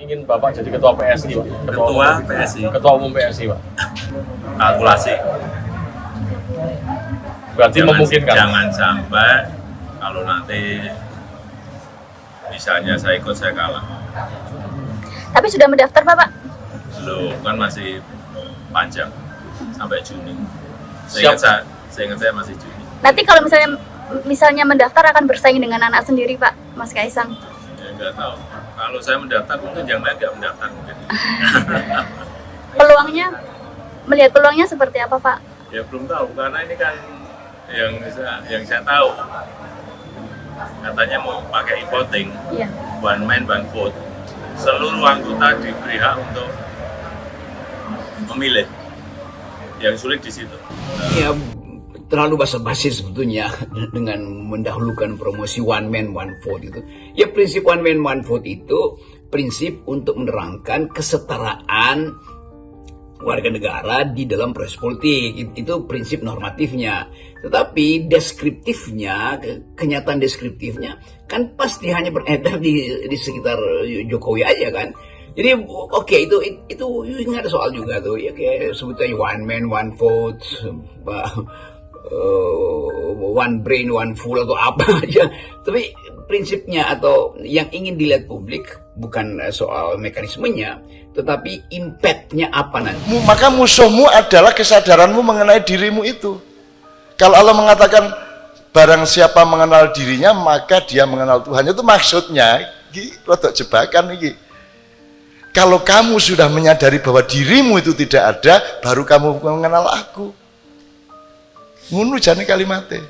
Ingin Bapak jadi ketua PSI, Pak. Ketua PSI. Ketua umum PSI, Pak. Kalkulasi. Berarti memungkinkan. Jangan sampai kalau nanti misalnya saya ikut saya kalah. Tapi sudah mendaftar Bapak? Belum, kan masih panjang sampai Juni. Siap. Saya ingat saya masih Juni. Nanti kalau misalnya mendaftar akan bersaing dengan anak sendiri Pak, Mas Kaisang? Ya nggak tahu. Kalau saya mendaftar mungkin yang lain nggak mendaftar mungkin. Peluangnya, melihat peluangnya seperti apa Pak? Ya belum tahu karena ini kan yang saya tahu katanya mau pakai e-voting, Iya. one man one vote. Seluruh anggota diberi hak untuk memilih. Yang sulit di situ. Ya, terlalu basa-basi sebetulnya dengan mendahulukan promosi one man one vote itu. Ya, prinsip one man one vote itu prinsip untuk menerangkan kesetaraan warga negara di dalam proses politik. Itu prinsip normatifnya. Tetapi deskriptifnya, kenyataan deskriptifnya kan pasti hanya beredar di sekitar Jokowi aja kan. Jadi oke, itu nggak ada soal juga tuh ya, kayak sebutnya one man one vote, one brain one full atau apa aja. Tapi prinsipnya atau yang ingin dilihat publik bukan soal mekanismenya, tetapi impactnya apa nanti. Maka musuhmu adalah kesadaranmu mengenai dirimu itu. Kalau Allah mengatakan barang siapa mengenal dirinya maka dia mengenal Tuhan, itu maksudnya iki rodok jebakan iki. Kalau kamu sudah menyadari bahwa dirimu itu tidak ada, baru kamu mengenal aku. Ngono jane kalimatnya.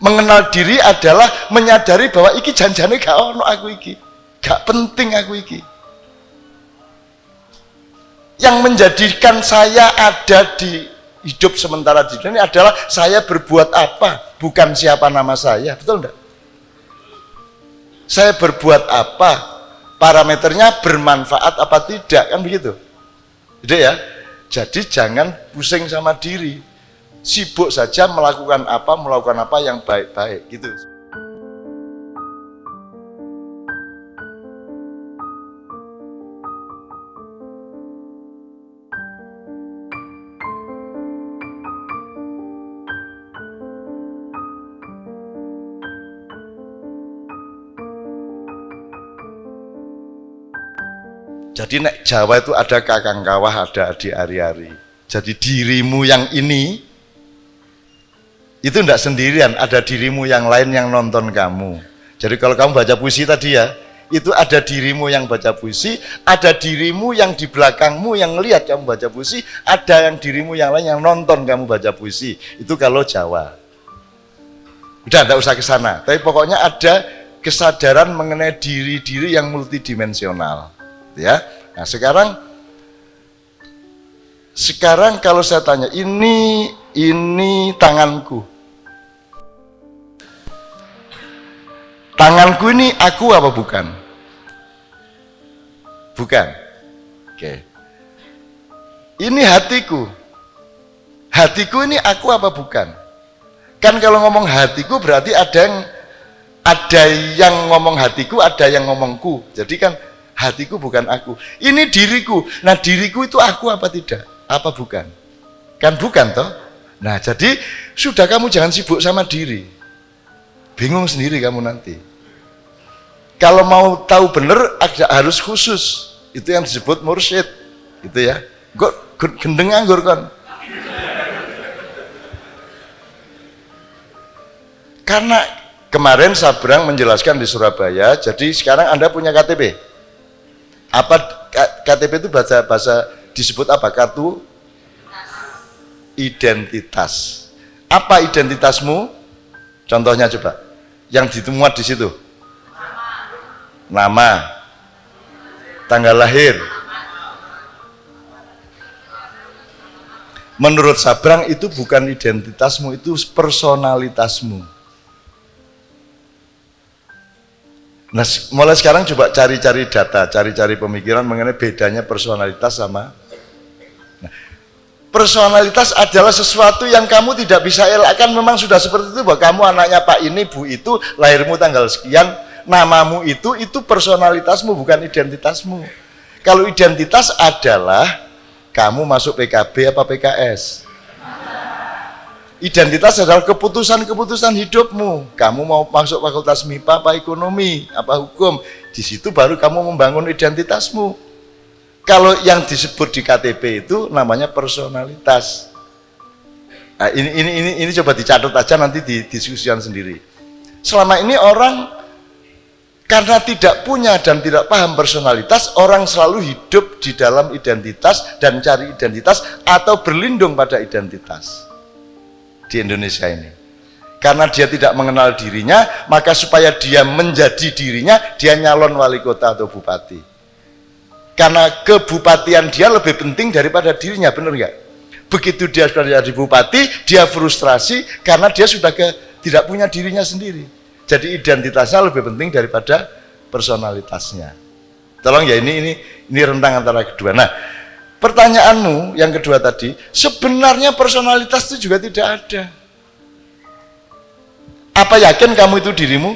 Mengenal diri adalah menyadari bahwa iki janjane gak ono aku iki. Gak penting aku iki. Yang menjadikan saya ada di hidup sementara di dunia ini adalah saya berbuat apa, bukan siapa nama saya. Betul enggak? Saya berbuat apa? Parameternya bermanfaat apa tidak, kan begitu. Jadi ya, jadi jangan pusing sama diri, sibuk saja melakukan apa yang baik-baik gitu. Jadi nek Jawa itu ada kakang kawah, ada adik ari-ari. Jadi dirimu yang ini itu tidak sendirian, ada dirimu yang lain yang nonton kamu. Jadi kalau kamu baca puisi tadi ya, itu ada dirimu yang baca puisi, ada dirimu yang di belakangmu yang lihat kamu baca puisi, ada yang dirimu yang lain yang nonton kamu baca puisi. Itu kalau Jawa. Udah tidak usah ke sana. Tapi pokoknya ada kesadaran mengenai diri-diri yang multidimensional. Ya, nah sekarang kalau saya tanya, ini tanganku ini aku apa bukan? Bukan. Oke. Ini hatiku ini aku apa bukan? Kan kalau ngomong hatiku berarti ada yang ngomong hatiku, ada yang ngomongku. Jadi kan hatiku bukan aku, ini diriku. Nah diriku itu aku apa tidak? Apa bukan? Kan bukan toh? Nah jadi sudah, kamu jangan sibuk sama diri, bingung sendiri kamu nanti. Kalau mau tahu bener harus khusus, itu yang disebut mursyid gitu ya. Kok gendeng nganggur kan? Karena kemarin Sabrang menjelaskan di Surabaya, jadi sekarang Anda punya KTP. Apa KTP itu bahasa disebut apa? Kartu identitas. Apa identitasmu? Contohnya coba, yang ditemukan di situ. Nama, tanggal lahir. Menurut Sabrang itu bukan identitasmu, itu personalitasmu. Nah, mulai sekarang coba cari-cari data, cari-cari pemikiran mengenai bedanya personalitas sama. Nah, personalitas adalah sesuatu yang kamu tidak bisa elakkan, memang sudah seperti itu, bahwa kamu anaknya Pak ini, Bu itu, lahirmu tanggal sekian, namamu itu personalitasmu, bukan identitasmu. Kalau identitas adalah kamu masuk PKB apa PKS. Identitas adalah keputusan-keputusan hidupmu. Kamu mau masuk fakultas MIPA apa ekonomi, apa hukum. Di situ baru kamu membangun identitasmu. Kalau yang disebut di KTP itu namanya personalitas. Nah, ini coba dicatat aja, nanti didiskusikan sendiri. Selama ini orang karena tidak punya dan tidak paham personalitas, orang selalu hidup di dalam identitas dan cari identitas atau berlindung pada identitas. Di Indonesia ini, karena dia tidak mengenal dirinya, maka supaya dia menjadi dirinya, dia nyalon wali kota atau bupati, karena kebupatian dia lebih penting daripada dirinya, benar nggak? Begitu dia sudah jadi bupati, dia frustrasi karena dia sudah tidak punya dirinya sendiri, jadi identitasnya lebih penting daripada personalitasnya. Tolong ya, ini rentang antara kedua. Nah, pertanyaanmu yang kedua tadi, sebenarnya personalitas itu juga tidak ada. Apa yakin kamu itu dirimu?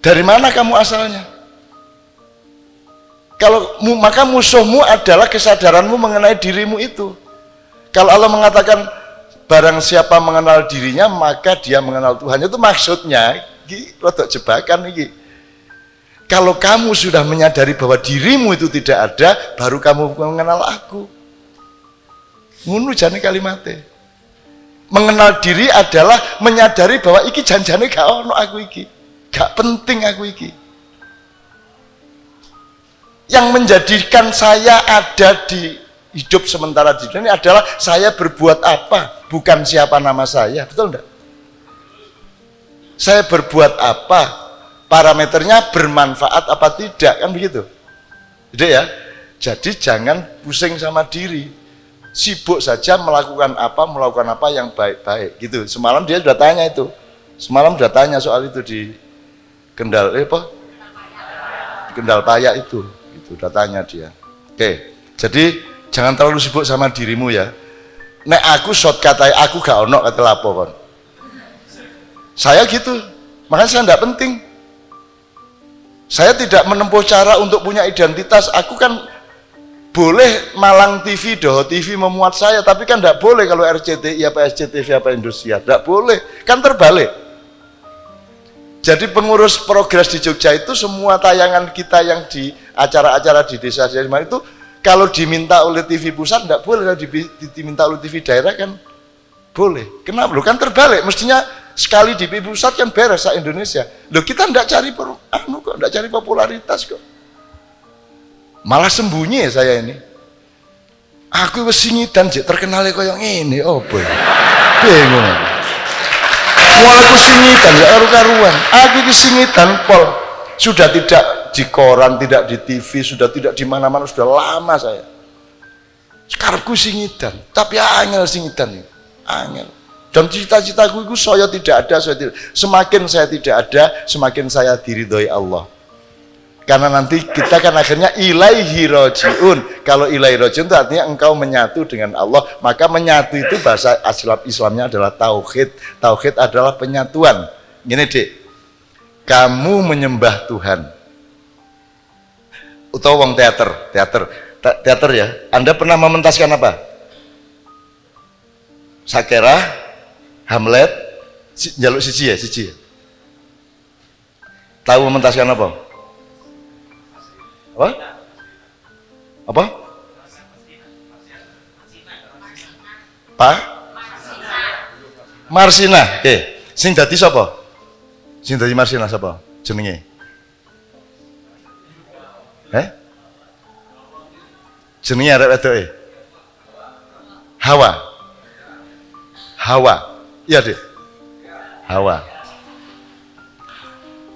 Dari mana kamu asalnya? Maka musuhmu adalah kesadaranmu mengenai dirimu itu. Kalau Allah mengatakan barang siapa mengenal dirinya maka dia mengenal Tuhan, itu maksudnya rodok jebakan iki. Kalau kamu sudah menyadari bahwa dirimu itu tidak ada, baru kamu mengenal aku. Ngono jane kalimatnya. Mengenal diri adalah menyadari bahwa iki janjane gak ono aku iki. Gak penting aku iki. Yang menjadikan saya ada di hidup sementara di dunia ini adalah saya berbuat apa, bukan siapa nama saya. Betul enggak? Saya berbuat apa? Parameternya bermanfaat apa tidak, kan begitu? Jadi ya, jadi jangan pusing sama diri, sibuk saja melakukan apa yang baik-baik gitu. Semalam dia sudah tanya itu, soal itu di Kendal Payak itu udah tanya dia. Oke, jadi jangan terlalu sibuk sama dirimu ya. Nek aku shortcut aku gak ono kata lapo kon. Saya gitu, makanya saya tidak penting. Saya tidak menempuh cara untuk punya identitas. Aku kan boleh Malang TV, Doho TV memuat saya, tapi kan tidak boleh kalau RCTI apa SCTV apa Indosiar, tidak boleh, kan terbalik. Jadi pengurus progres di Jogja itu semua tayangan kita yang di acara-acara di desa itu kalau diminta oleh TV pusat tidak boleh, kalau diminta oleh TV daerah kan boleh. Kenapa? Loh, kan terbalik, mestinya sekali di pusat kan beres Indonesia. Loh, kita tidak cari tidak cari popularitas kok. Malah sembunyi ya saya ini. Aku wis singidan jek terkenale koyo ngene, opo ya? Bingung. Wah, aku singidan ya karu-karuan. Aku iki singidan pol. Sudah tidak di koran, tidak di TV, sudah tidak di mana-mana, sudah lama saya. Sekarangku singidan, tapi angel singidan iki. Angel. Dan cita-citaku itu saya tidak ada, semakin saya tidak ada, semakin saya diridhoi Allah. Karena nanti kita kan akhirnya ilaihi rojiun. Kalau ilaihi rojiun itu artinya engkau menyatu dengan Allah. Maka menyatu itu bahasa Islamnya adalah tauhid. Tauhid adalah penyatuan. Gini Dik, kamu menyembah Tuhan. Utawa wong teater ya. Anda pernah mementaskan apa? Sakera, Hamlet, jaluk siji ya. Tahu mementaskan apa? Apa? Marsina. Oke. Sing dadi sapa? Sing dadi Marsina sapa? Jenenge? Jenenge arek wedoke. Hawa. Iya Dek. Hawa.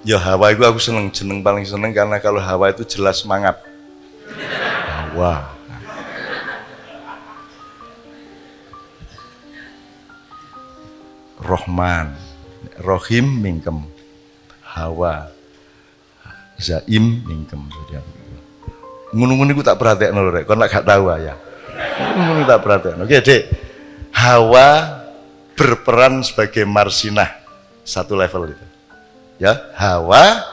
Ya Hawa itu aku seneng, jeneng paling seneng karena kalau Hawa itu jelas semangat. Hawa. Rohman, Rohim mingkem. Hawa. Zaim mingkem. Ngono-ngono iku tak perhatekno lho Rek, kon lek gak tahu ya. Ngono tak perhatekno. Oke Dek. Hawa berperan sebagai Marsinah, satu level itu. Ya, Hawa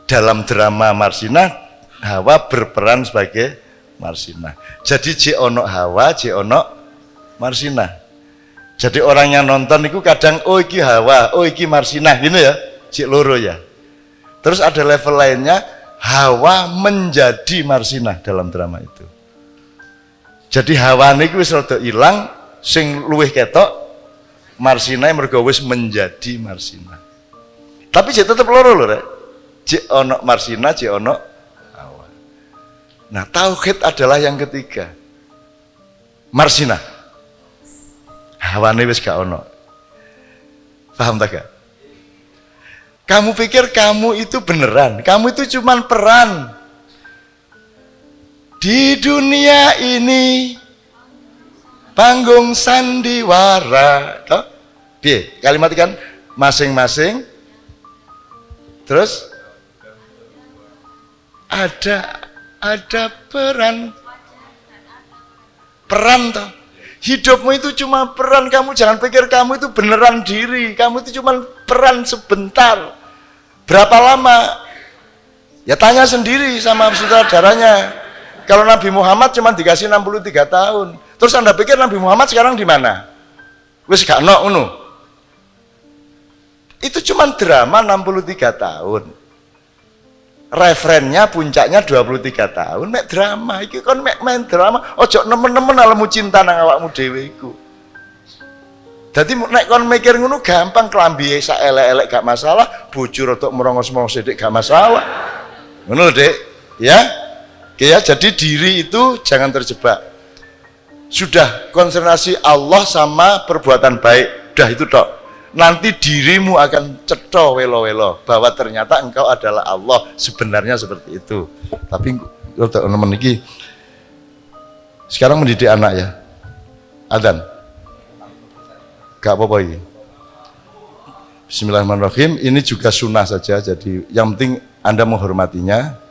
dalam drama Marsinah, Hawa berperan sebagai Marsinah. Jadi je ono Hawa, je ono Marsinah. Jadi orang yang nonton itu kadang oh iki Hawa, oh iki Marsinah gini ya, je loro ya. Terus ada level lainnya, Hawa menjadi Marsinah dalam drama itu. Jadi Hawa niku wis rada ilang, sing luwih ketok Marsinah mergo wis menjadi Marsinah. Tapi je tetep loro lho rek. Je ono Marsinah, je ono Hawa. Nah, tauhid adalah yang ketiga. Marsinah. Hawane wis gak ono. Paham tak gak? Kamu pikir kamu itu beneran, kamu itu cuman peran di dunia ini, panggung sandiwara. Toh? Piye? Kalimat kan masing-masing. Terus ada peran toh. Hidupmu itu cuma peran, kamu jangan pikir kamu itu beneran diri, kamu itu cuma peran sebentar. Berapa lama? Ya tanya sendiri sama saudaranya. Kalau Nabi Muhammad cuma dikasih 63 tahun. Terus Anda pikir Nabi Muhammad sekarang di mana? Wis gak ono ngono. Itu cuma drama 63 tahun. Referennya puncaknya 23 tahun mek drama iki kon mek main drama ojo nemen-nemen alemu cinta nang awakmu dhewe iku. Dadi nek kon mikir ngono gampang, klambi sak elek-elek gak masalah, bojo rada merongos-merongos sithik gak masalah. Ngono, Dek. Ya. Oke ya, jadi diri itu jangan terjebak. Sudah konsentrasi Allah sama perbuatan baik. Udah itu tok. Nanti dirimu akan cetha welo-welo bahwa ternyata engkau adalah Allah, sebenarnya seperti itu. Tapi teman-teman iki sekarang mendidik anak ya. Adzan. Gak apa-apa ini. Bismillahirrahmanirrahim. Ini juga sunnah saja. Jadi yang penting Anda menghormatinya.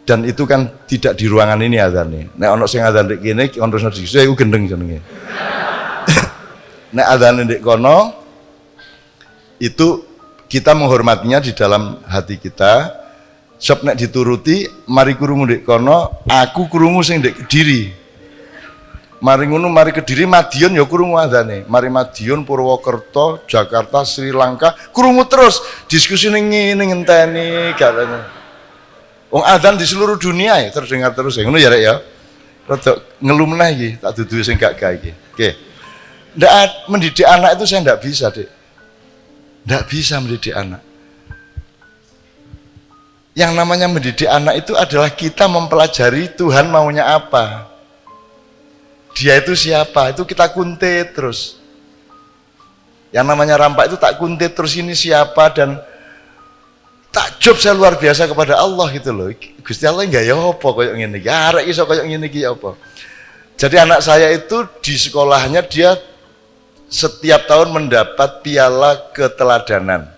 Dan itu kan tidak di ruangan ini adzan nih. Nek ono sing adzan ndek kene, ono sing dhisik iku gendeng jenenge. Nek adzan ndek kono itu kita menghormatinya di dalam hati kita. Sebab nek dituruti mari krungu ndek kono, aku krungu sing ndek Kediri. Mari ngono mari Kediri, Madiun ya krungu adzane. Mari Madiun, Purwokerto, Jakarta, Sri Lanka krungu terus. Diskusi ning ngene ngenteni katanya. Wong adzan di seluruh dunia ya terdengar terus ya. Ngono ya rek ya. Rada ngelu meneh iki, tak dudu sing gak gawe iki. Oke. Ndak mendidik anak itu saya ndak bisa, Dik. Ndak bisa mendidik anak. Yang namanya mendidik anak itu adalah kita mempelajari Tuhan maunya apa. Dia itu siapa? Itu kita kuntit terus. Yang namanya rampak itu tak kuntit terus, ini siapa, dan takjub saya luar biasa kepada Allah gitu loh. Gusti Allah enggak ya apa koyo ngene iki. Arek iso koyo ngene iki ya apa. Jadi anak saya itu di sekolahnya dia setiap tahun mendapat piala keteladanan.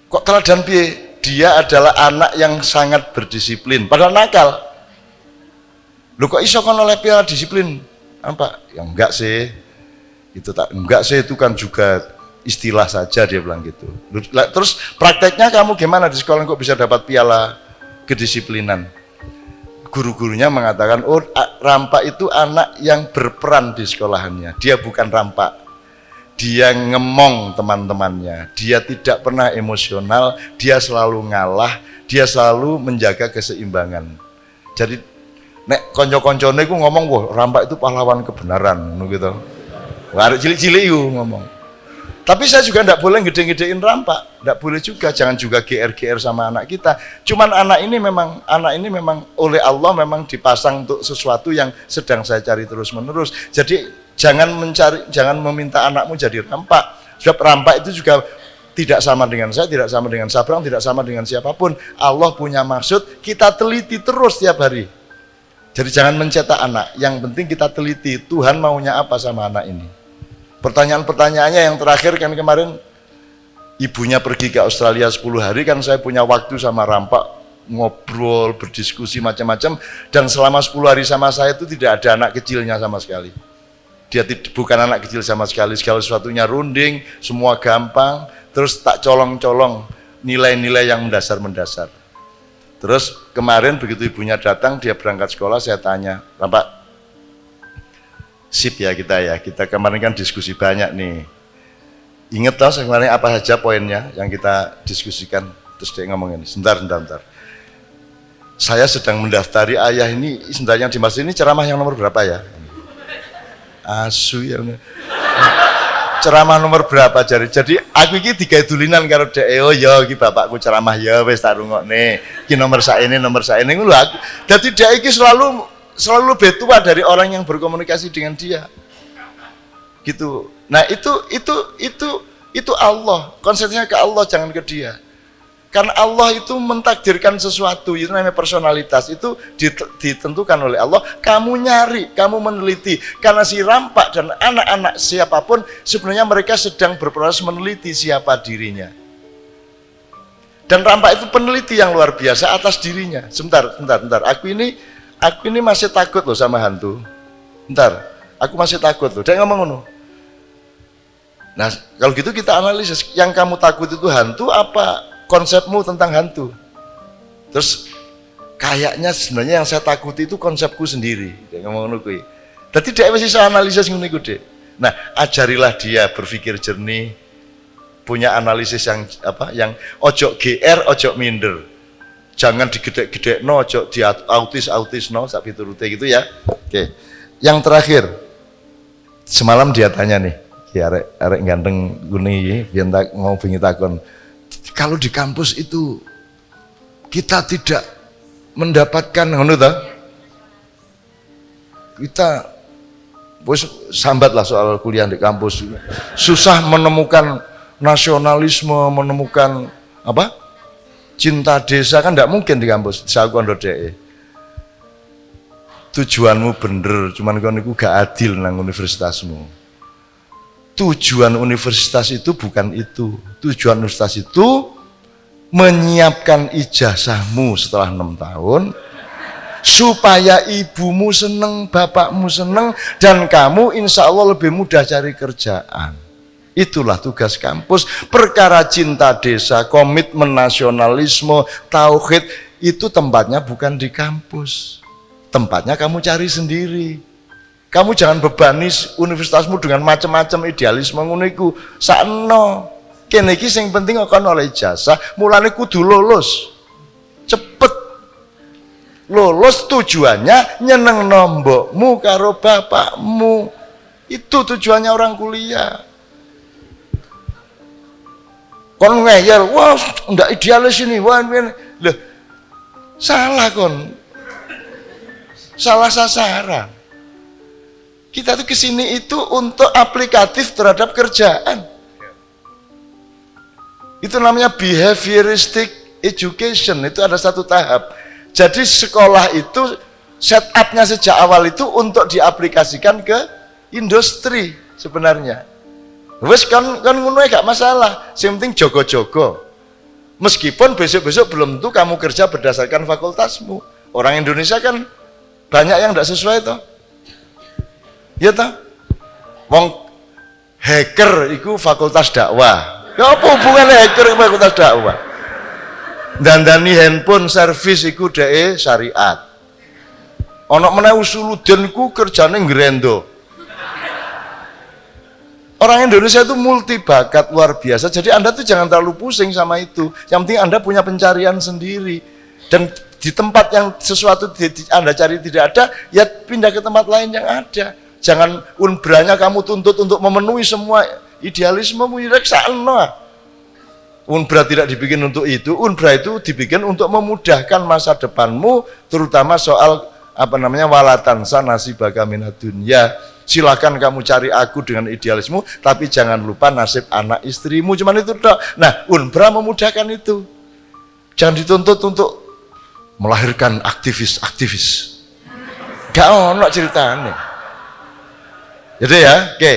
Kok teladan piye? Dia adalah anak yang sangat berdisiplin, padahal nakal. Loh kok iso kon oleh piala disiplin? Apa? Ya enggak sih. Itu tak enggak sih, itu kan juga istilah saja, dia bilang gitu. Terus prakteknya kamu gimana di sekolah kok bisa dapat piala kedisiplinan? Guru-gurunya mengatakan, oh rampak itu anak yang berperan di sekolahannya. Dia bukan rampak. Dia ngemong teman-temannya. Dia tidak pernah emosional, dia selalu ngalah, dia selalu menjaga keseimbangan. Jadi nek konco-koncone ku ngomong, wah rampak itu pahlawan kebenaran gitu. Wah cilik-cilik yuk ngomong. Tapi saya juga tidak boleh gede-gedein rampak, tidak boleh juga, jangan juga GR-GR sama anak kita. Cuman anak ini memang oleh Allah memang dipasang untuk sesuatu yang sedang saya cari terus-menerus. Jadi jangan meminta anakmu jadi rampak. Sebab rampak itu juga tidak sama dengan saya, tidak sama dengan Sabrang, tidak sama dengan siapapun. Allah punya maksud, kita teliti terus tiap hari. Jadi jangan mencetak anak, yang penting kita teliti Tuhan maunya apa sama anak ini. Pertanyaan-pertanyaannya yang terakhir kan kemarin ibunya pergi ke Australia 10 hari, kan saya punya waktu sama rampak ngobrol, berdiskusi macam-macam, dan selama 10 hari sama saya itu tidak ada anak kecilnya sama sekali. Dia bukan anak kecil sama sekali, segala sesuatunya runding, semua gampang. terus tak colong-colong nilai-nilai yang mendasar-mendasar. Terus kemarin begitu ibunya datang, dia berangkat sekolah, saya tanya, Pak, sip ya kita kemarin kan diskusi banyak nih. Ingat toh kemarin apa saja poinnya yang kita diskusikan? Terus dia ngomongin, sebentar. Saya sedang mendaftari ayah ini, sebenarnya yang dimaksud ini ceramah yang nomor berapa ya? Asu ya. Ceramah nomor berapa jadi aku iki digadulinan karo dhek. Oh ya iki bapakku ceramah ya wis tak rungokne. Iki nomor saene ngono aku. Dadi dhek iki selalu lebih tua dari orang yang berkomunikasi dengan dia. Gitu. Nah, itu Allah. Konsepnya ke Allah, jangan ke dia. Karena Allah itu mentakdirkan sesuatu, itu namanya personalitas, itu ditentukan oleh Allah. Kamu nyari, kamu meneliti, karena si Rampak dan anak-anak siapapun sebenarnya mereka sedang berproses meneliti siapa dirinya. Dan Rampak itu peneliti yang luar biasa atas dirinya. Sebentar, aku ini masih takut loh sama hantu. Bentar, aku masih takut loh. Dia ngomong ngono. Nah, kalau gitu kita analisis, yang kamu takut itu hantu apa konsepmu tentang hantu? Terus kayaknya sebenarnya yang saya takuti itu konsepku sendiri. Dia ngomong ngono kuwi. Dadi dhek wis iso analisis ngono iku, Dik. Nah, ajarilah dia berpikir jernih, punya analisis yang ojo GR, ojo minder. Jangan digedek-gedekno, ojo di autis-autisno sak piturute gitu ya. Oke. Yang terakhir. Semalam dia tanya nih, ya arek ganteng guni biyen mau bengi takon. Kalau di kampus itu kita tidak mendapatkan ngono ta? Kita wis sambat lah soal kuliah di kampus. Susah menemukan nasionalisme, menemukan apa? Cinta desa kan tidak mungkin di kampus. Saya kondo dhek. Tujuanmu bener, cuman kon niku gak adil nang universitasmu. Tujuan universitas itu bukan itu. Tujuan universitas itu menyiapkan ijazahmu setelah 6 tahun supaya ibumu seneng, bapakmu seneng, dan kamu insya Allah lebih mudah cari kerjaan. Itulah tugas kampus. Perkara cinta desa, komitmen nasionalisme, tauhid, itu tempatnya bukan di kampus. Tempatnya kamu cari sendiri. Kamu jangan bebani universitasmu dengan macam-macam idealisme ngono iku. Sakno. Kene iki sing penting kok oleh ijazah, mulane kudu lulus. Cepet. Lulus tujuannya nyenengno mbokmu karo bapakmu. Itu tujuannya orang kuliah. Kon ngeyel, wah ndak idealis ini, wah loh. Salah kon. Salah sasaran. Kita tuh kesini itu untuk aplikatif terhadap kerjaan. Itu namanya behavioristic education. Itu ada satu tahap. Jadi sekolah itu setupnya sejak awal itu untuk diaplikasikan ke industri sebenarnya. Wes kan ngono gak masalah. Yang penting jogo-jogo. Meskipun besok-besok belum tentu kamu kerja berdasarkan fakultasmu. Orang Indonesia kan banyak yang tidak sesuai toh. Ya toh? Wong hacker itu fakultas dakwah. Ya apa hubungannya hacker sama fakultas dakwah? Dandani handphone servis iku dhek syariat. Ana meneh Usuluddin ku kerjane ngrendo. Orang Indonesia itu multi bakat luar biasa. Jadi Anda tuh jangan terlalu pusing sama itu. Yang penting Anda punya pencarian sendiri. Dan di tempat yang sesuatu Anda cari tidak ada, ya pindah ke tempat lain yang ada. Jangan unbranya kamu tuntut untuk memenuhi semua idealismemu, ya sakno. Unbra tidak dibikin untuk itu. Unbra itu dibikin untuk memudahkan masa depanmu, terutama soal walatansa nasibaka minad dunya. Silakan kamu cari aku dengan idealismu, tapi jangan lupa nasib anak istrimu. Cuman itu dok. Nah, Unbra memudahkan itu. Jangan dituntut untuk melahirkan aktivis. Gak ono ceritanya. Jadi ya, oke.